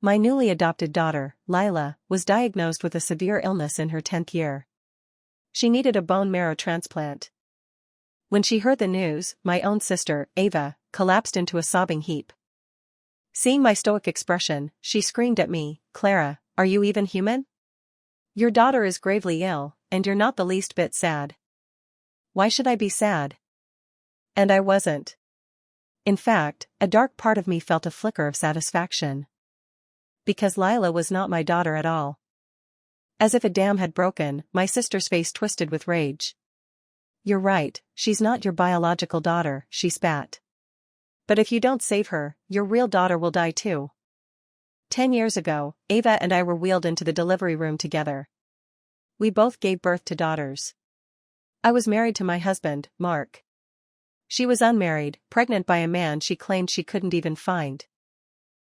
My newly adopted daughter, Lila, was diagnosed with a severe illness in her 10th year. She needed a bone marrow transplant. When she heard the news, my own sister, Ava, collapsed into a sobbing heap. Seeing my stoic expression, she screamed at me, "Clara, are you even human? Your daughter is gravely ill, and you're not the least bit sad." Why should I be sad? And I wasn't. In fact, a dark part of me felt a flicker of satisfaction. Because Lila was not my daughter at all. As if a dam had broken, my sister's face twisted with rage. "You're right, she's not your biological daughter," she spat. "But if you don't save her, your real daughter will die too." 10 years ago, Ava and I were wheeled into the delivery room together. We both gave birth to daughters. I was married to my husband, Mark. She was unmarried, pregnant by a man she claimed she couldn't even find.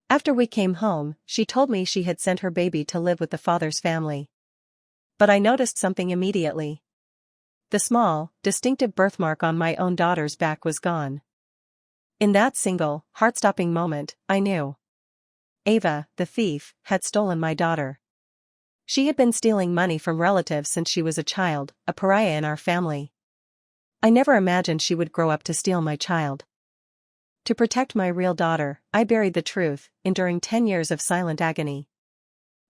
After we came home, she told me she had sent her baby to live with the father's family. But I noticed something immediately. The small, distinctive birthmark on my own daughter's back was gone. In that single, heart-stopping moment, I knew. Ava, the thief, had stolen my daughter. She had been stealing money from relatives since she was a child, a pariah in our family. I never imagined she would grow up to steal my child. To protect my real daughter, I buried the truth, enduring 10 years of silent agony.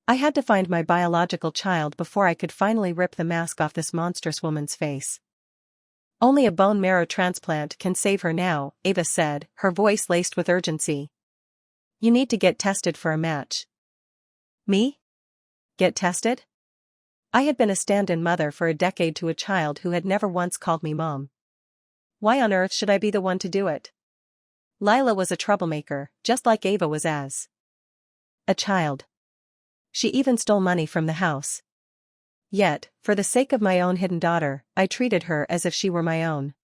I had to find my biological child before I could finally rip the mask off this monstrous woman's face. "Only a bone marrow transplant can save her now," Ava said, her voice laced with urgency. "You need to get tested for a match." Me? Get tested? I had been a stand-in mother for a decade to a child who had never once called me mom. Why on earth should I be the one to do it? Lila was a troublemaker, just like Ava was as a child. She even stole money from the house. Yet, for the sake of my own hidden daughter, I treated her as if she were my own.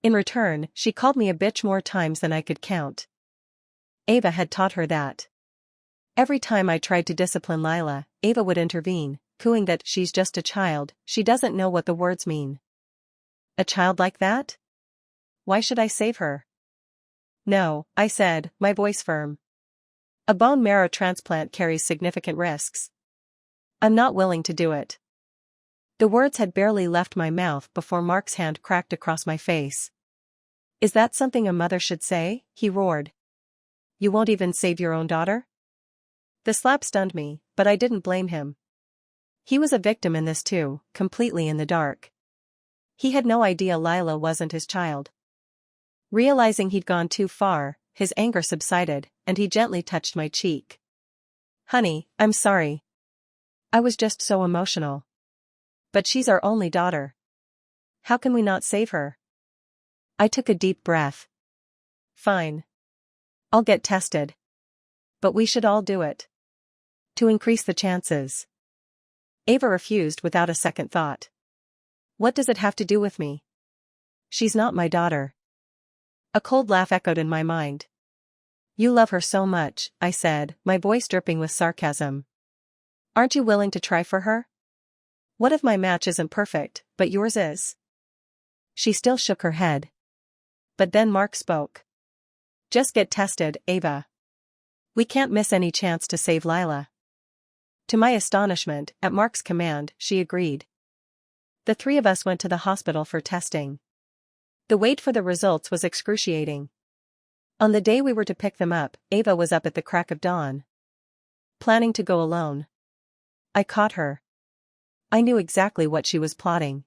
In return, she called me a bitch more times than I could count. Ava had taught her that. Every time I tried to discipline Lila, Ava would intervene, cooing that she's just a child, she doesn't know what the words mean. A child like that? Why should I save her? "No," I said, my voice firm. "A bone marrow transplant carries significant risks. I'm not willing to do it." The words had barely left my mouth before Mark's hand cracked across my face. "Is that something a mother should say?" he roared. "You won't even save your own daughter?" The slap stunned me, but I didn't blame him. He was a victim in this too, completely in the dark. He had no idea Lila wasn't his child. Realizing he'd gone too far, his anger subsided, and he gently touched my cheek. "Honey, I'm sorry. I was just so emotional. But she's our only daughter. How can we not save her?" I took a deep breath. "Fine. I'll get tested. But we should all do it. To increase the chances." Ava refused without a second thought. "What does it have to do with me? She's not my daughter." A cold laugh echoed in my mind. "You love her so much," I said, my voice dripping with sarcasm. "Aren't you willing to try for her? What if my match isn't perfect, but yours is?" She still shook her head. But then Mark spoke. "Just get tested, Ava. We can't miss any chance to save Lila." To my astonishment, at Mark's command, she agreed. The three of us went to the hospital for testing. The wait for the results was excruciating. On the day we were to pick them up, Ava was up at the crack of dawn, planning to go alone. I caught her. I knew exactly what she was plotting.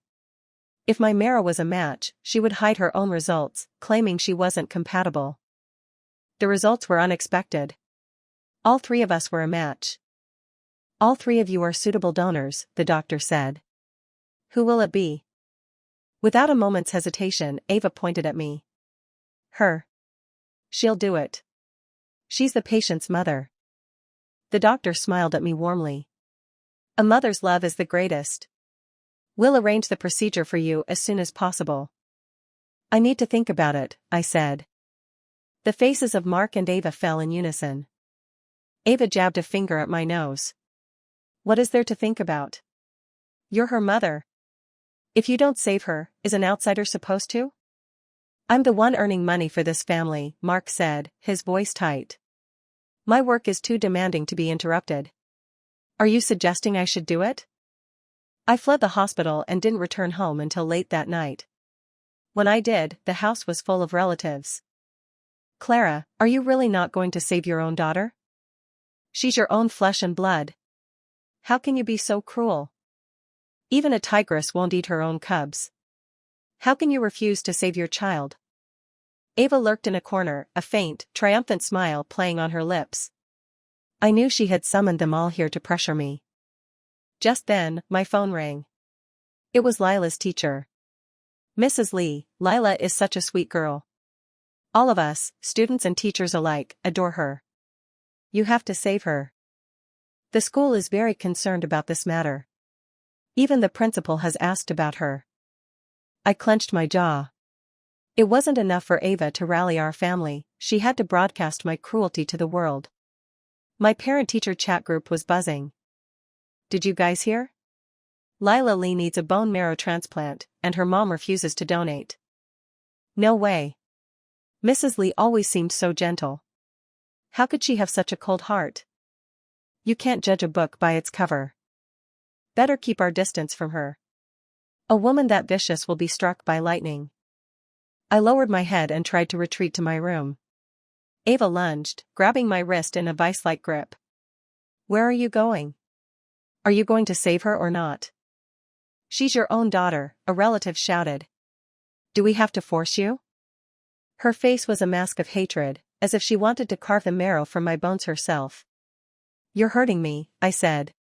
If my marrow was a match, she would hide her own results, claiming she wasn't compatible. The results were unexpected. All three of us were a match. "All three of you are suitable donors," the doctor said. "Who will it be?" Without a moment's hesitation, Ava pointed at me. "Her. She'll do it. She's the patient's mother." The doctor smiled at me warmly. "A mother's love is the greatest. We'll arrange the procedure for you as soon as possible." "I need to think about it," I said. The faces of Mark and Ava fell in unison. Ava jabbed a finger at my nose. "What is there to think about? You're her mother. If you don't save her, is an outsider supposed to?" "I'm the one earning money for this family," Mark said, his voice tight. My work is too demanding to be interrupted. Are you suggesting I should do it? I fled the hospital and didn't return home until late that night. When I did, the house was full of relatives. Clara, are you really not going to save your own daughter? She's your own flesh and blood. How can you be so cruel? Even a tigress won't eat her own cubs. How can you refuse to save your child? Ava lurked in a corner, a faint, triumphant smile playing on her lips. I knew she had summoned them all here to pressure me. Just then, my phone rang. It was Lila's teacher. Mrs. Lee, Lila is such a sweet girl. All of us, students and teachers alike, adore her. You have to save her. The school is very concerned about this matter. Even the principal has asked about her. I clenched my jaw. It wasn't enough for Ava to rally our family, she had to broadcast my cruelty to the world. My parent-teacher chat group was buzzing. Did you guys hear? Lila Lee needs a bone marrow transplant, and her mom refuses to donate. No way. Mrs. Lee always seemed so gentle. How could she have such a cold heart? You can't judge a book by its cover. Better keep our distance from her. A woman that vicious will be struck by lightning. I lowered my head and tried to retreat to my room. Ava lunged, grabbing my wrist in a vice-like grip. Where are you going? Are you going to save her or not? She's your own daughter, a relative shouted. Do we have to force you? Her face was a mask of hatred, as if she wanted to carve the marrow from my bones herself. You're hurting me, I said.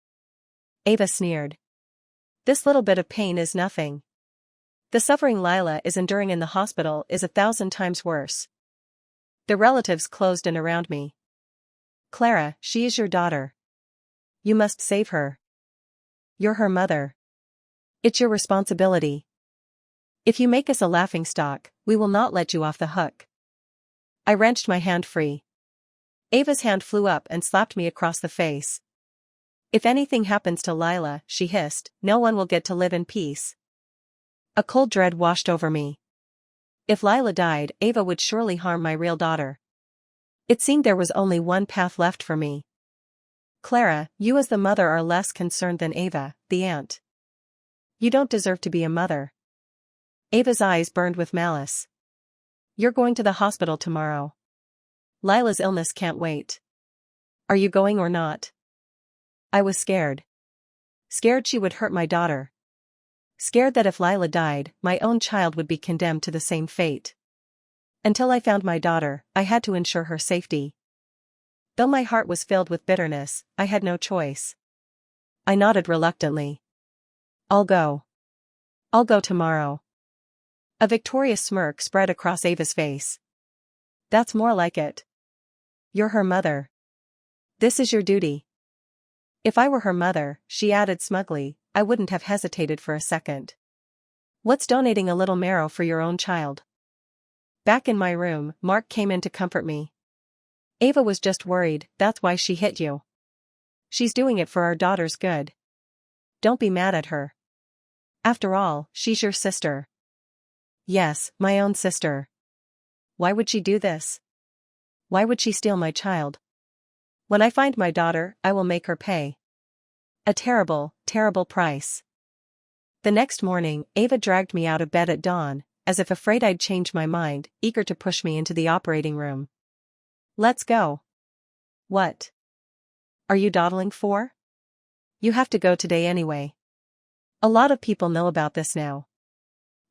Ava sneered. This little bit of pain is nothing. The suffering Lila is enduring in the hospital is 1,000 times worse. The relatives closed in around me. Clara, she is your daughter. You must save her. You're her mother. It's your responsibility. If you make us a laughingstock, we will not let you off the hook. I wrenched my hand free. Ava's hand flew up and slapped me across the face. If anything happens to Lila, she hissed, no one will get to live in peace. A cold dread washed over me. If Lila died, Ava would surely harm my real daughter. It seemed there was only one path left for me. Clara, you as the mother are less concerned than Ava, the aunt. You don't deserve to be a mother. Ava's eyes burned with malice. You're going to the hospital tomorrow. Lila's illness can't wait. Are you going or not? I was scared. Scared she would hurt my daughter. Scared that if Lila died, my own child would be condemned to the same fate. Until I found my daughter, I had to ensure her safety. Though my heart was filled with bitterness, I had no choice. I nodded reluctantly. I'll go. I'll go tomorrow. A victorious smirk spread across Ava's face. That's more like it. You're her mother. This is your duty. If I were her mother, she added smugly, I wouldn't have hesitated for a second. What's donating a little marrow for your own child? Back in my room, Mark came in to comfort me. Ava was just worried, that's why she hit you. She's doing it for our daughter's good. Don't be mad at her. After all, she's your sister. Yes, my own sister. Why would she do this? Why would she steal my child? When I find my daughter, I will make her pay. A terrible, terrible price. The next morning, Ava dragged me out of bed at dawn, as if afraid I'd change my mind, eager to push me into the operating room. Let's go. What? Are you dawdling for? You have to go today anyway. A lot of people know about this now.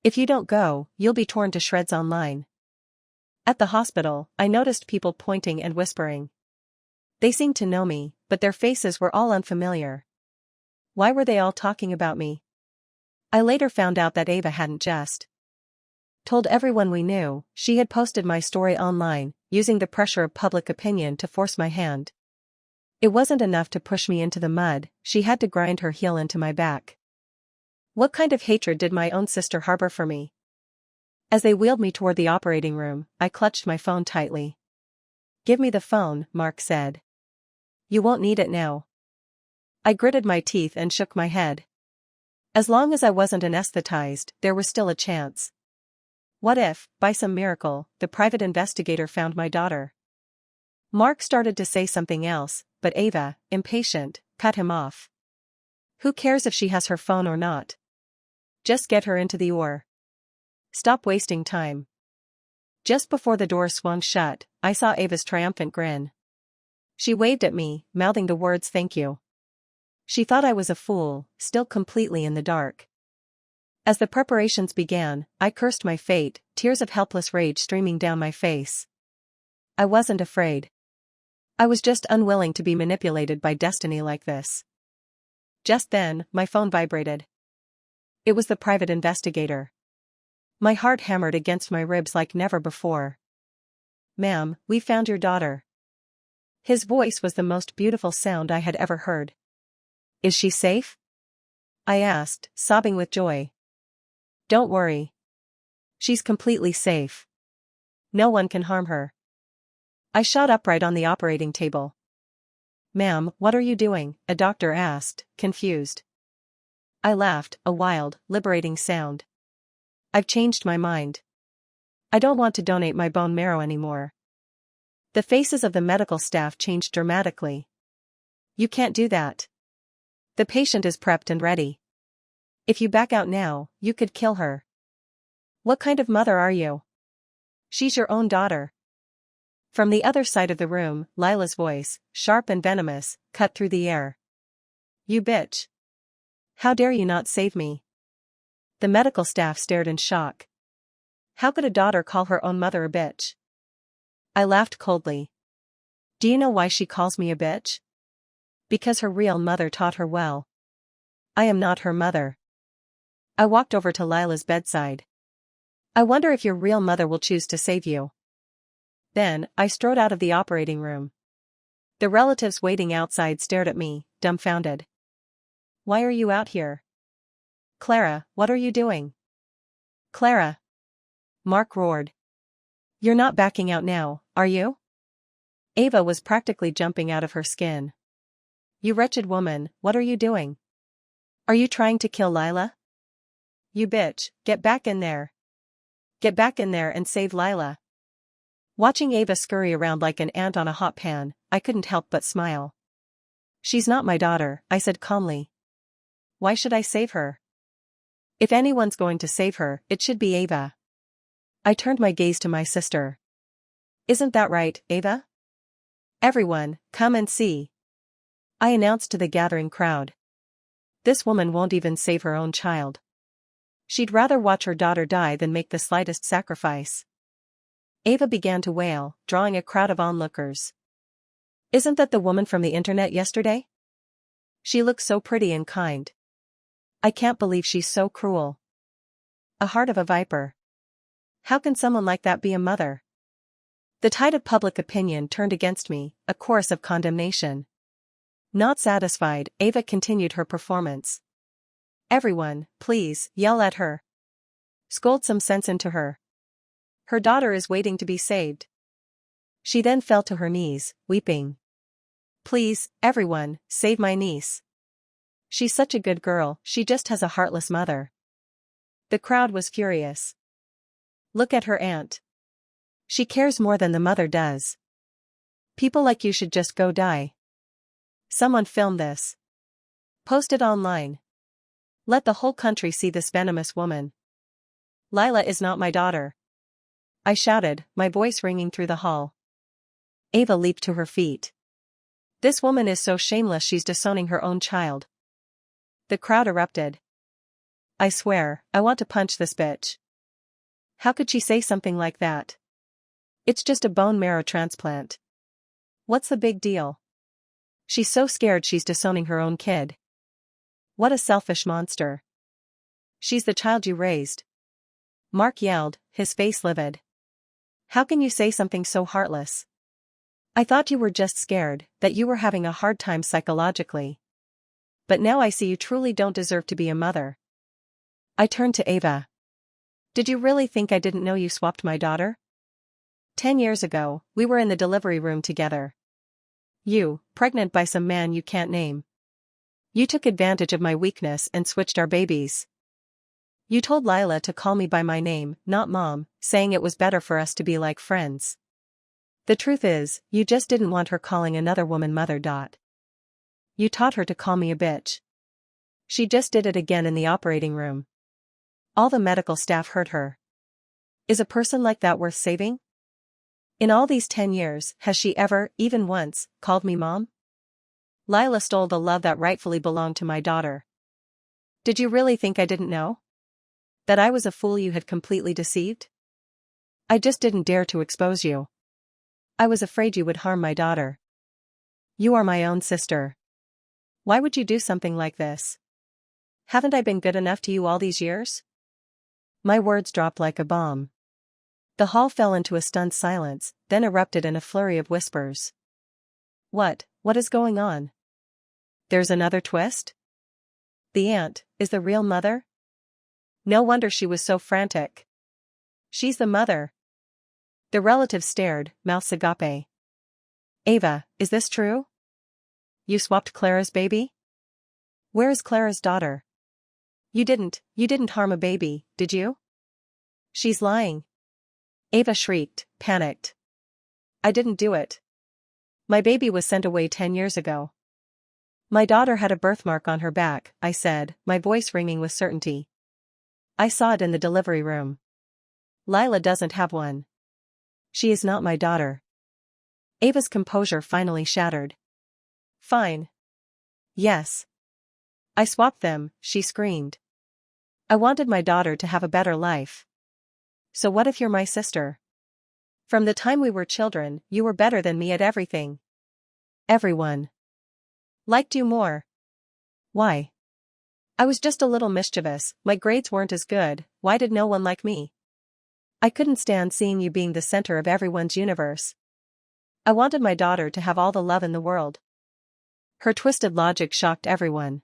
If you don't go, you'll be torn to shreds online. At the hospital, I noticed people pointing and whispering. They seemed to know me, but their faces were all unfamiliar. Why were they all talking about me? I later found out that Ava hadn't just told everyone we knew, she had posted my story online, using the pressure of public opinion to force my hand. It wasn't enough to push me into the mud, she had to grind her heel into my back. What kind of hatred did my own sister harbor for me? As they wheeled me toward the operating room, I clutched my phone tightly. Give me the phone, Mark said. You won't need it now. I gritted my teeth and shook my head. As long as I wasn't anesthetized, there was still a chance. What if, by some miracle, the private investigator found my daughter? Mark started to say something else, but Ava, impatient, cut him off. Who cares if she has her phone or not? Just get her into the OR. Stop wasting time. Just before the door swung shut, I saw Ava's triumphant grin. She waved at me, mouthing the words thank you. She thought I was a fool, still completely in the dark. As the preparations began, I cursed my fate, tears of helpless rage streaming down my face. I wasn't afraid. I was just unwilling to be manipulated by destiny like this. Just then, my phone vibrated. It was the private investigator. My heart hammered against my ribs like never before. "Ma'am, we found your daughter." His voice was the most beautiful sound I had ever heard. "Is she safe?" I asked, sobbing with joy. "Don't worry. She's completely safe. No one can harm her." I shot upright on the operating table. "Ma'am, what are you doing?" a doctor asked, confused. I laughed, a wild, liberating sound. "I've changed my mind. I don't want to donate my bone marrow anymore." The faces of the medical staff changed dramatically. "You can't do that. The patient is prepped and ready. If you back out now, you could kill her." "What kind of mother are you? She's your own daughter." From the other side of the room, Lila's voice, sharp and venomous, cut through the air. "You bitch. How dare you not save me?" The medical staff stared in shock. How could a daughter call her own mother a bitch? I laughed coldly. "Do you know why she calls me a bitch? Because her real mother taught her well. I am not her mother." I walked over to Lila's bedside. "I wonder if your real mother will choose to save you." Then, I strode out of the operating room. The relatives waiting outside stared at me, dumbfounded. "Why are you out here?" "Clara, what are you doing?" "Clara!" Mark roared. "You're not backing out now, are you?" Ava was practically jumping out of her skin. "You wretched woman, what are you doing? Are you trying to kill Lila? You bitch, get back in there. Get back in there and save Lila." Watching Ava scurry around like an ant on a hot pan, I couldn't help but smile. "She's not my daughter," I said calmly. "Why should I save her? If anyone's going to save her, it should be Ava." I turned my gaze to my sister. "Isn't that right, Ava? Everyone, come and see," I announced to the gathering crowd. "This woman won't even save her own child. She'd rather watch her daughter die than make the slightest sacrifice." Ava began to wail, drawing a crowd of onlookers. "Isn't that the woman from the internet yesterday? She looks so pretty and kind. I can't believe she's so cruel. A heart of a viper. How can someone like that be a mother?" The tide of public opinion turned against me, a chorus of condemnation. Not satisfied, Ava continued her performance. "Everyone, please, yell at her. Scold some sense into her. Her daughter is waiting to be saved." She then fell to her knees, weeping. "Please, everyone, save my niece. She's such a good girl, she just has a heartless mother." The crowd was furious. "Look at her aunt. She cares more than the mother does. People like you should just go die. Someone film this. Post it online. Let the whole country see this venomous woman. Lila is not my daughter," I shouted, my voice ringing through the hall. Ava leaped to her feet. "This woman is so shameless, she's disowning her own child." The crowd erupted. "I swear, I want to punch this bitch. How could she say something like that? It's just a bone marrow transplant. What's the big deal? She's so scared she's disowning her own kid. What a selfish monster. She's the child you raised." Mark yelled, his face livid. "How can you say something so heartless? I thought you were just scared, that you were having a hard time psychologically. But now I see you truly don't deserve to be a mother." I turned to Ava. "Did you really think I didn't know you swapped my daughter? 10 years ago, we were in the delivery room together. You, pregnant by some man you can't name. You took advantage of my weakness and switched our babies. You told Lila to call me by my name, not Mom, saying it was better for us to be like friends. The truth is, you just didn't want her calling another woman mother. You taught her to call me a bitch. She just did it again in the operating room. All the medical staff heard her. Is a person like that worth saving? In all these 10 years, has she ever, even once, called me mom? Lila stole the love that rightfully belonged to my daughter. Did you really think I didn't know? That I was a fool you had completely deceived? I just didn't dare to expose you. I was afraid you would harm my daughter. You are my own sister. Why would you do something like this? Haven't I been good enough to you all these years? My words dropped like a bomb. The hall fell into a stunned silence, then erupted in a flurry of whispers. What is going on? There's another twist? The aunt is the real mother? No wonder she was so frantic. She's the mother. The relatives stared, mouths agape. Ava, is this true? You swapped Clara's baby? Where is Clara's daughter? You didn't harm a baby, did you? She's lying. Ava shrieked, panicked. I didn't do it. My baby was sent away 10 years ago. My daughter had a birthmark on her back, I said, my voice ringing with certainty. I saw it in the delivery room. Lila doesn't have one. She is not my daughter. Ava's composure finally shattered. Fine. Yes. I swapped them, she screamed. I wanted my daughter to have a better life. So what if you're my sister? From the time we were children, you were better than me at everything. Everyone liked you more. Why? I was just a little mischievous, my grades weren't as good, why did no one like me? I couldn't stand seeing you being the center of everyone's universe. I wanted my daughter to have all the love in the world. Her twisted logic shocked everyone.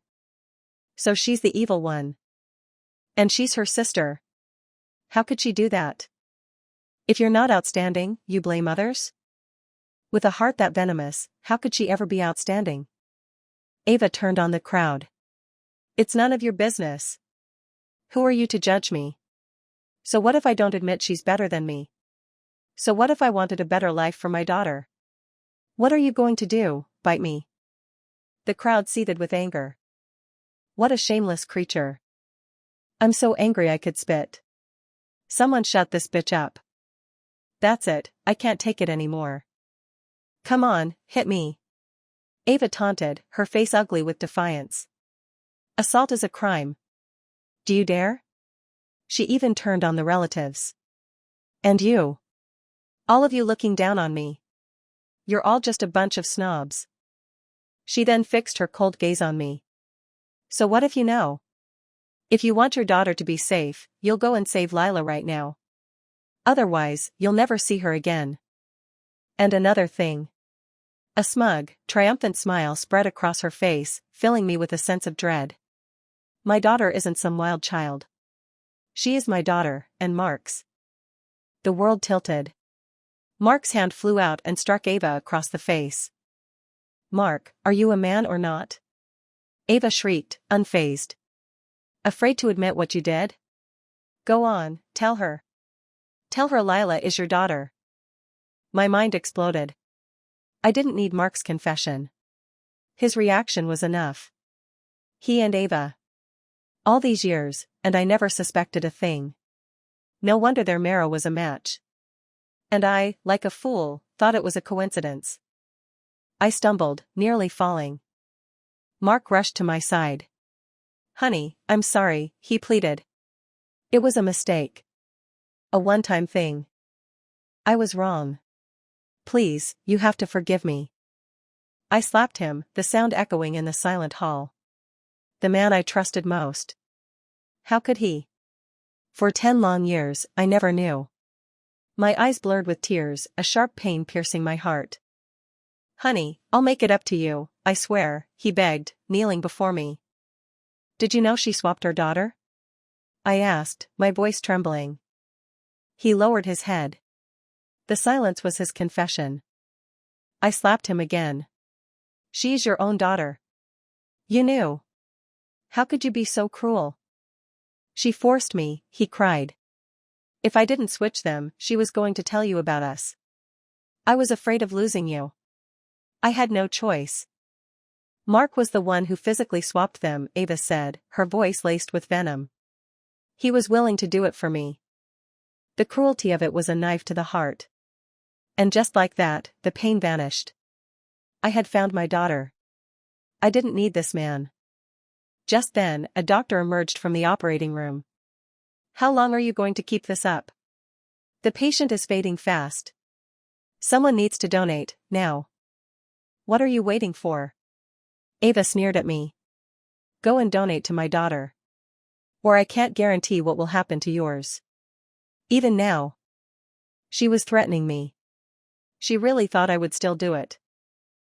So she's the evil one. And she's her sister. How could she do that? If you're not outstanding, you blame others? With a heart that venomous, how could she ever be outstanding? Ava turned on the crowd. It's none of your business. Who are you to judge me? So what if I don't admit she's better than me? So what if I wanted a better life for my daughter? What are you going to do, bite me? The crowd seethed with anger. What a shameless creature. I'm so angry I could spit. Someone shut this bitch up. That's it, I can't take it anymore. Come on, hit me. Ava taunted, her face ugly with defiance. Assault is a crime. Do you dare? She even turned on the relatives. And you? All of you looking down on me. You're all just a bunch of snobs. She then fixed her cold gaze on me. So what if you know? If you want your daughter to be safe, you'll go and save Lila right now. Otherwise, you'll never see her again. And another thing. A smug, triumphant smile spread across her face, filling me with a sense of dread. My daughter isn't some wild child. She is my daughter, and Mark's. The world tilted. Mark's hand flew out and struck Ava across the face. Mark, are you a man or not? Ava shrieked, unfazed. Afraid to admit what you did? Go on, tell her. Tell her Lila is your daughter. My mind exploded. I didn't need Mark's confession. His reaction was enough. He and Ava. All these years, and I never suspected a thing. No wonder their marrow was a match. And I, like a fool, thought it was a coincidence. I stumbled, nearly falling. Mark rushed to my side. Honey, I'm sorry, he pleaded. It was a mistake. A one-time thing. I was wrong. Please, you have to forgive me. I slapped him, the sound echoing in the silent hall. The man I trusted most. How could he? For 10 long years, I never knew. My eyes blurred with tears, a sharp pain piercing my heart. Honey, I'll make it up to you, I swear, he begged, kneeling before me. Did you know she swapped our daughter? I asked, my voice trembling. He lowered his head. The silence was his confession. I slapped him again. She's your own daughter. You knew. How could you be so cruel? She forced me, he cried. If I didn't switch them, she was going to tell you about us. I was afraid of losing you. I had no choice. Mark was the one who physically swapped them, Ava said, her voice laced with venom. He was willing to do it for me. The cruelty of it was a knife to the heart. And just like that, the pain vanished. I had found my daughter. I didn't need this man. Just then, a doctor emerged from the operating room. How long are you going to keep this up? The patient is fading fast. Someone needs to donate, now. What are you waiting for? Ava sneered at me. Go and donate to my daughter. Or I can't guarantee what will happen to yours. Even now. She was threatening me. She really thought I would still do it.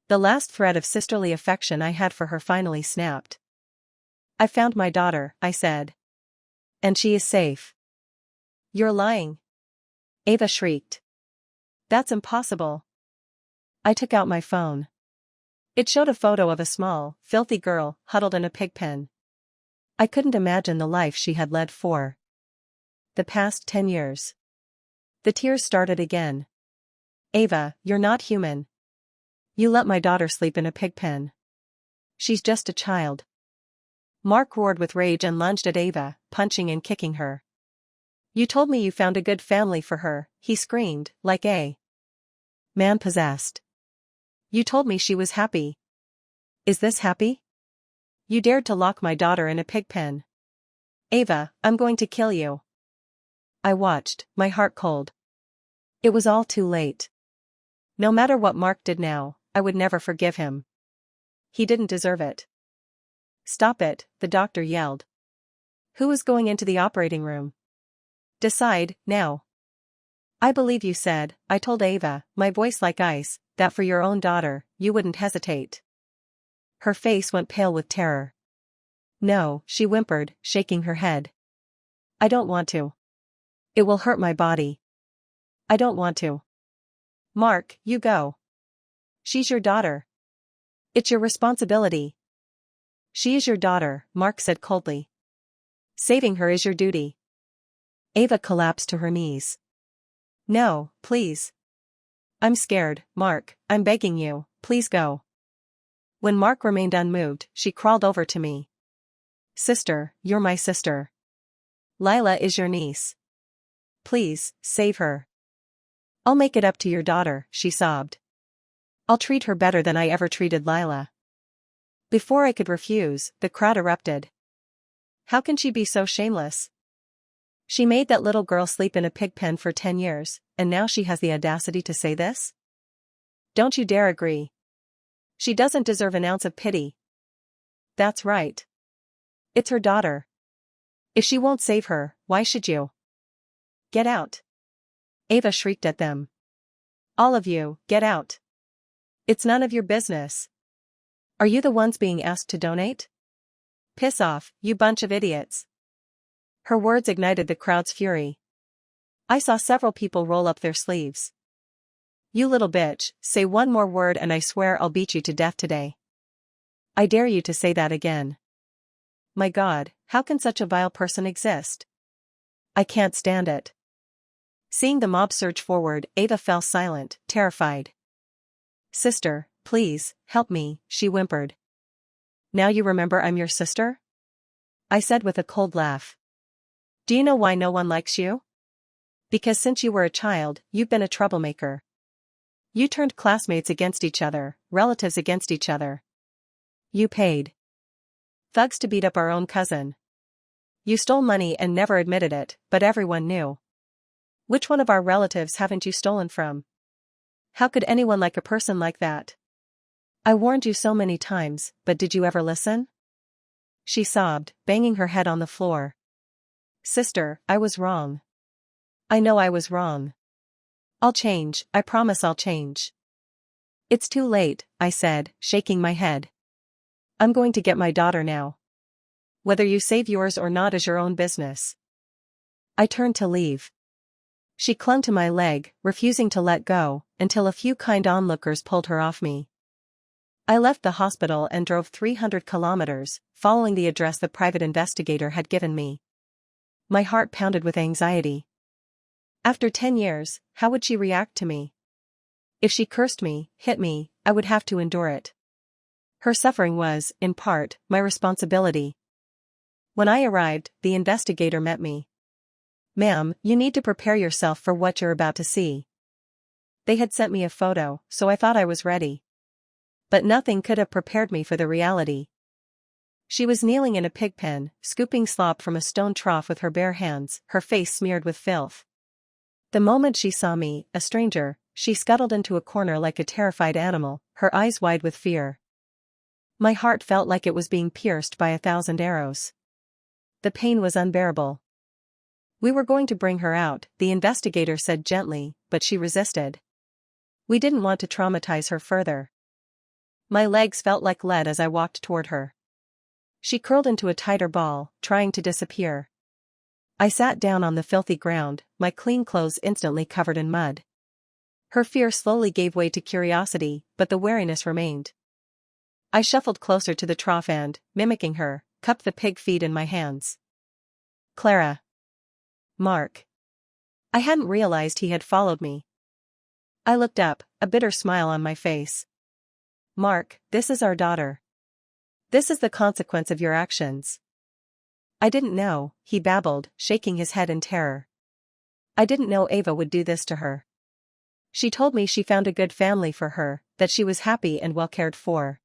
The last thread of sisterly affection I had for her finally snapped. I found my daughter, I said. And she is safe. You're lying. Ava shrieked. That's impossible. I took out my phone. It showed a photo of a small, filthy girl, huddled in a pig pen. I couldn't imagine the life she had led for the past 10 years. The tears started again. Ava, you're not human. You let my daughter sleep in a pig pen. She's just a child. Mark roared with rage and lunged at Ava, punching and kicking her. You told me you found a good family for her, he screamed, like a man possessed. You told me she was happy. Is this happy? You dared to lock my daughter in a pig pen. Ava, I'm going to kill you. I watched, my heart cold. It was all too late. No matter what Mark did now, I would never forgive him. He didn't deserve it. Stop it, the doctor yelled. Who is going into the operating room? Decide, now. I believe you said, I told Ava, my voice like ice, that for your own daughter, you wouldn't hesitate. Her face went pale with terror. No, she whimpered, shaking her head. I don't want to. It will hurt my body. I don't want to. Mark, you go. She's your daughter. It's your responsibility. She is your daughter, Mark said coldly. Saving her is your duty. Ava collapsed to her knees. No, please. I'm scared, Mark, I'm begging you, please go. When Mark remained unmoved, she crawled over to me. Sister, you're my sister. Lila is your niece. Please, save her. I'll make it up to your daughter, she sobbed. I'll treat her better than I ever treated Lila. Before I could refuse, the crowd erupted. How can she be so shameless? She made that little girl sleep in a pig pen for 10 years, and now she has the audacity to say this? Don't you dare agree. She doesn't deserve an ounce of pity. That's right. It's her daughter. If she won't save her, why should you? Get out. Ava shrieked at them. All of you, get out. It's none of your business. Are you the ones being asked to donate? Piss off, you bunch of idiots. Her words ignited the crowd's fury. I saw several people roll up their sleeves. You little bitch, say one more word and I swear I'll beat you to death today. I dare you to say that again. My God, how can such a vile person exist? I can't stand it. Seeing the mob surge forward, Ava fell silent, terrified. Sister, please, help me, she whimpered. Now you remember I'm your sister? I said with a cold laugh. Do you know why no one likes you? Because since you were a child, you've been a troublemaker. You turned classmates against each other, relatives against each other. You paid thugs to beat up our own cousin. You stole money and never admitted it, but everyone knew. Which one of our relatives haven't you stolen from? How could anyone like a person like that? I warned you so many times, but did you ever listen? She sobbed, banging her head on the floor. Sister, I was wrong. I know I was wrong. I'll change, I promise I'll change. It's too late, I said, shaking my head. I'm going to get my daughter now. Whether you save yours or not is your own business. I turned to leave. She clung to my leg, refusing to let go, until a few kind onlookers pulled her off me. I left the hospital and drove 300 kilometers, following the address the private investigator had given me. My heart pounded with anxiety. After 10 years, how would she react to me? If she cursed me, hit me, I would have to endure it. Her suffering was, in part, my responsibility. When I arrived, the investigator met me. "Ma'am, you need to prepare yourself for what you're about to see." They had sent me a photo, so I thought I was ready. But nothing could have prepared me for the reality. She was kneeling in a pig pen, scooping slop from a stone trough with her bare hands, her face smeared with filth. The moment she saw me, a stranger, she scuttled into a corner like a terrified animal, her eyes wide with fear. My heart felt like it was being pierced by 1,000 arrows. The pain was unbearable. "We were going to bring her out," the investigator said gently, but she resisted. "We didn't want to traumatize her further." My legs felt like lead as I walked toward her. She curled into a tighter ball, trying to disappear. I sat down on the filthy ground, my clean clothes instantly covered in mud. Her fear slowly gave way to curiosity, but the wariness remained. I shuffled closer to the trough and, mimicking her, cupped the pig feet in my hands. "Clara." "Mark." I hadn't realized he had followed me. I looked up, a bitter smile on my face. "Mark, this is our daughter. This is the consequence of your actions." "I didn't know," he babbled, shaking his head in terror. "I didn't know Ava would do this to her. She told me she found a good family for her, that she was happy and well cared for.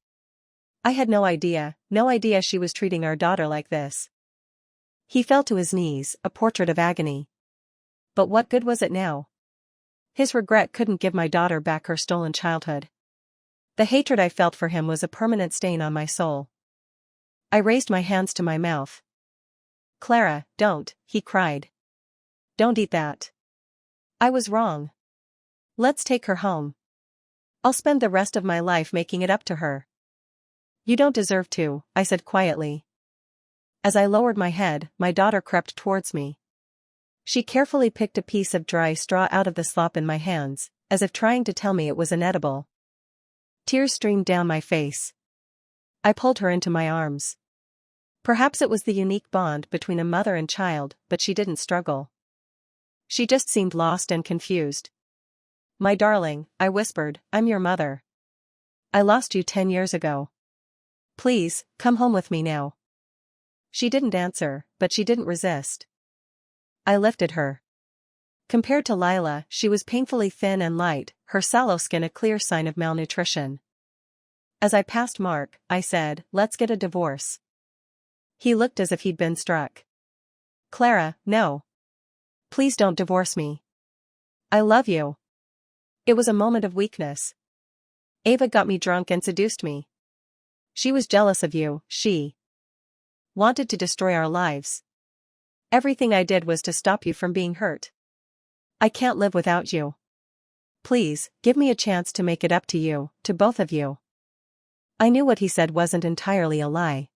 I had no idea she was treating our daughter like this." He fell to his knees, a portrait of agony. But what good was it now? His regret couldn't give my daughter back her stolen childhood. The hatred I felt for him was a permanent stain on my soul. I raised my hands to my mouth. "Clara, don't," he cried. "Don't eat that. I was wrong. Let's take her home. I'll spend the rest of my life making it up to her." "You don't deserve to," I said quietly. As I lowered my head, my daughter crept towards me. She carefully picked a piece of dry straw out of the slop in my hands, as if trying to tell me it was inedible. Tears streamed down my face. I pulled her into my arms. Perhaps it was the unique bond between a mother and child, but she didn't struggle. She just seemed lost and confused. "My darling," I whispered, "I'm your mother. I lost you 10 years ago. Please, come home with me now." She didn't answer, but she didn't resist. I lifted her. Compared to Lila, she was painfully thin and light, her sallow skin a clear sign of malnutrition. As I passed Mark, I said, "Let's get a divorce." He looked as if he'd been struck. "Clara, no. Please don't divorce me. I love you." It was a moment of weakness. "Ava got me drunk and seduced me. She was jealous of you, she wanted to destroy our lives. Everything I did was to stop you from being hurt. I can't live without you. Please, give me a chance to make it up to you, to both of you." I knew what he said wasn't entirely a lie.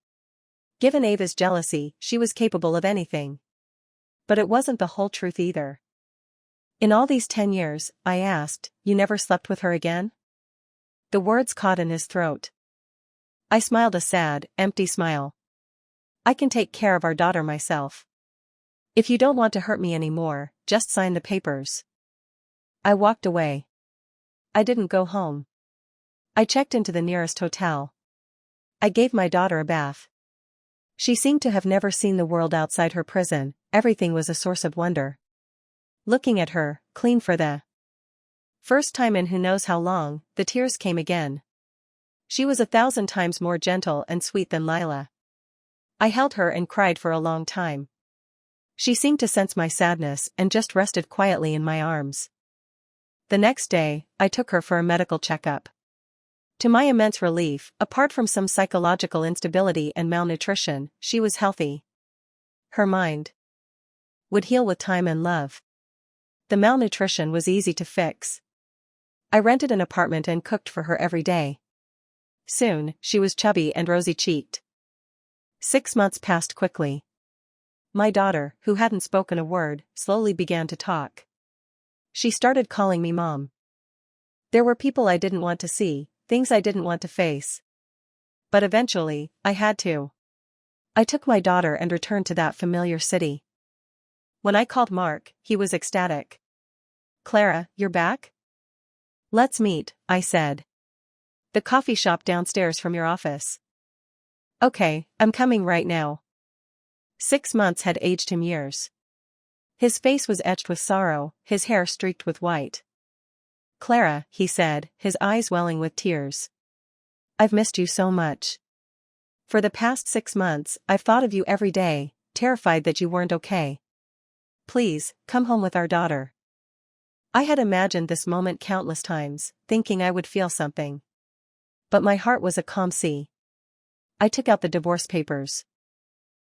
Given Ava's jealousy, she was capable of anything. But it wasn't the whole truth either. "In all these 10 years, I asked, you never slept with her again?" The words caught in his throat. I smiled a sad, empty smile. "I can take care of our daughter myself. If you don't want to hurt me anymore, just sign the papers." I walked away. I didn't go home. I checked into the nearest hotel. I gave my daughter a bath. She seemed to have never seen the world outside her prison, everything was a source of wonder. Looking at her, clean for the first time in who knows how long, the tears came again. She was 1,000 times more gentle and sweet than Lila. I held her and cried for a long time. She seemed to sense my sadness and just rested quietly in my arms. The next day, I took her for a medical checkup. To my immense relief, apart from some psychological instability and malnutrition, she was healthy. Her mind would heal with time and love. The malnutrition was easy to fix. I rented an apartment and cooked for her every day. Soon, she was chubby and rosy-cheeked. 6 months passed quickly. My daughter, who hadn't spoken a word, slowly began to talk. She started calling me Mom. There were people I didn't want to see, things I didn't want to face. But eventually, I had to. I took my daughter and returned to that familiar city. When I called Mark, he was ecstatic. "Clara, you're back?" Let's meet, I said. The coffee shop downstairs from your office. Okay, I'm coming right now. 6 months had aged him years. His face was etched with sorrow, his hair streaked with white. Clara, he said, his eyes welling with tears. I've missed you so much. For the past 6 months, I've thought of you every day, terrified that you weren't okay. Please, come home with our daughter. I had imagined this moment countless times, thinking I would feel something. But my heart was a calm sea. I took out the divorce papers.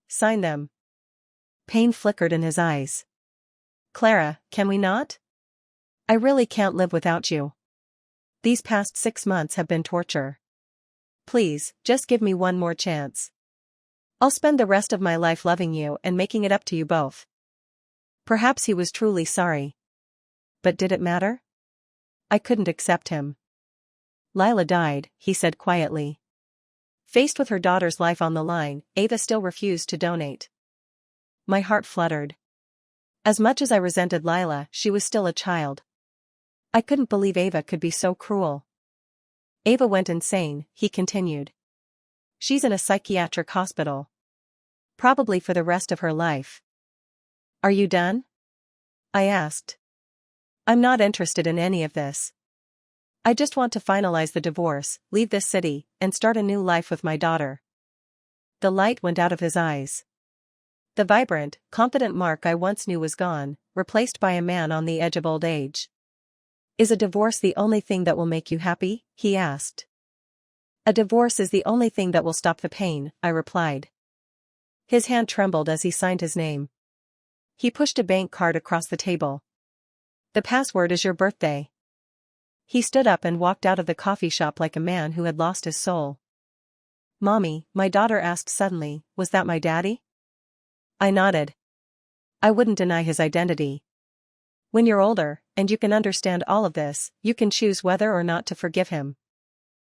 Sign them. Pain flickered in his eyes. Clara, can we not? I really can't live without you. These past 6 months have been torture. Please, just give me one more chance. I'll spend the rest of my life loving you and making it up to you both. Perhaps he was truly sorry. But did it matter? I couldn't accept him. Lila died, he said quietly. Faced with her daughter's life on the line, Ava still refused to donate. My heart fluttered. As much as I resented Lila, she was still a child. I couldn't believe Ava could be so cruel. Ava went insane, he continued. She's in a psychiatric hospital. Probably for the rest of her life. Are you done? I asked. I'm not interested in any of this. I just want to finalize the divorce, leave this city, and start a new life with my daughter. The light went out of his eyes. The vibrant, confident Mark I once knew was gone, replaced by a man on the edge of old age. Is a divorce the only thing that will make you happy? He asked. A divorce is the only thing that will stop the pain, I replied. His hand trembled as he signed his name. He pushed a bank card across the table. The password is your birthday. He stood up and walked out of the coffee shop like a man who had lost his soul. Mommy, my daughter asked suddenly, was that my daddy? I nodded. I wouldn't deny his identity. When you're older, and you can understand all of this, you can choose whether or not to forgive him.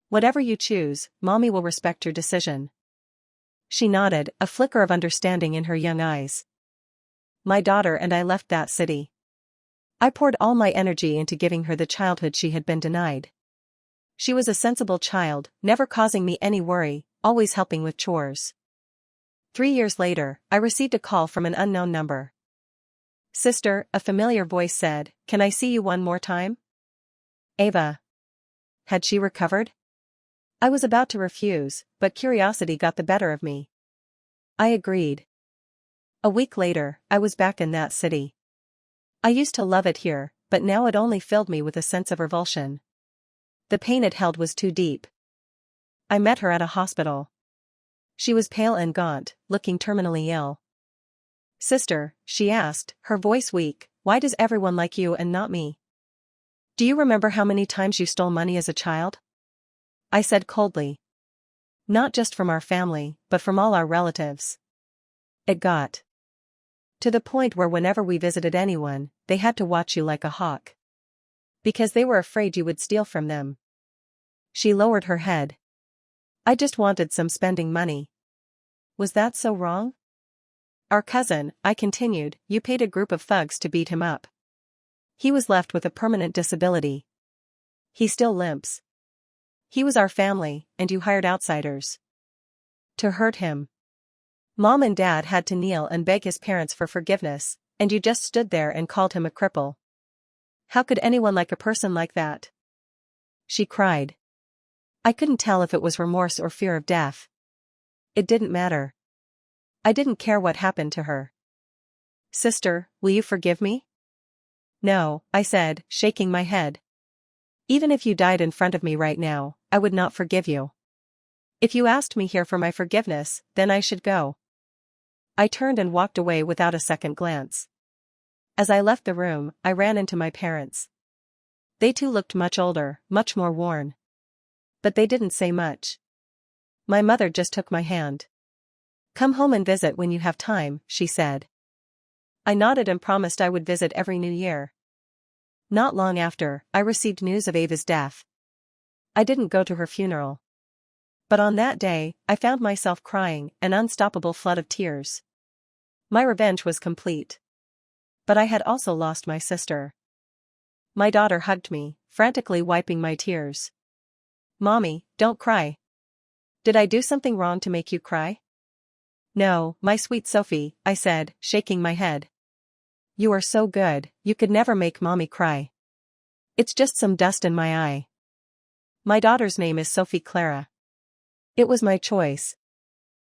Whatever you choose, Mommy will respect your decision. She nodded, a flicker of understanding in her young eyes. My daughter and I left that city. I poured all my energy into giving her the childhood she had been denied. She was a sensible child, never causing me any worry, always helping with chores. 3 years later, I received a call from an unknown number. Sister, a familiar voice said, can I see you one more time? Ava. Had she recovered? I was about to refuse, but curiosity got the better of me. I agreed. A week later, I was back in that city. I used to love it here, but now it only filled me with a sense of revulsion. The pain it held was too deep. I met her at a hospital. She was pale and gaunt, looking terminally ill. Sister, she asked, her voice weak, why does everyone like you and not me? Do you remember how many times you stole money as a child? I said coldly. Not just from our family, but from all our relatives. It got to the point where whenever we visited anyone, they had to watch you like a hawk. Because they were afraid you would steal from them. She lowered her head. I just wanted some spending money. Was that so wrong? Our cousin, I continued, you paid a group of thugs to beat him up. He was left with a permanent disability. He still limps. He was our family, and you hired outsiders to hurt him. Mom and Dad had to kneel and beg his parents for forgiveness, and you just stood there and called him a cripple. How could anyone like a person like that? She cried. I couldn't tell if it was remorse or fear of death. It didn't matter. I didn't care what happened to her. Sister, will you forgive me? No, I said, shaking my head. Even if you died in front of me right now, I would not forgive you. If you asked me here for my forgiveness, then I should go. I turned and walked away without a second glance. As I left the room, I ran into my parents. They too looked much older, much more worn. But they didn't say much. My mother just took my hand. Come home and visit when you have time, she said. I nodded and promised I would visit every New Year. Not long after, I received news of Ava's death. I didn't go to her funeral. But on that day, I found myself crying, an unstoppable flood of tears. My revenge was complete. But I had also lost my sister. My daughter hugged me, frantically wiping my tears. Mommy, don't cry. Did I do something wrong to make you cry? No, my sweet Sophie, I said, shaking my head. You are so good, you could never make Mommy cry. It's just some dust in my eye. My daughter's name is Sophie Clara. It was my choice,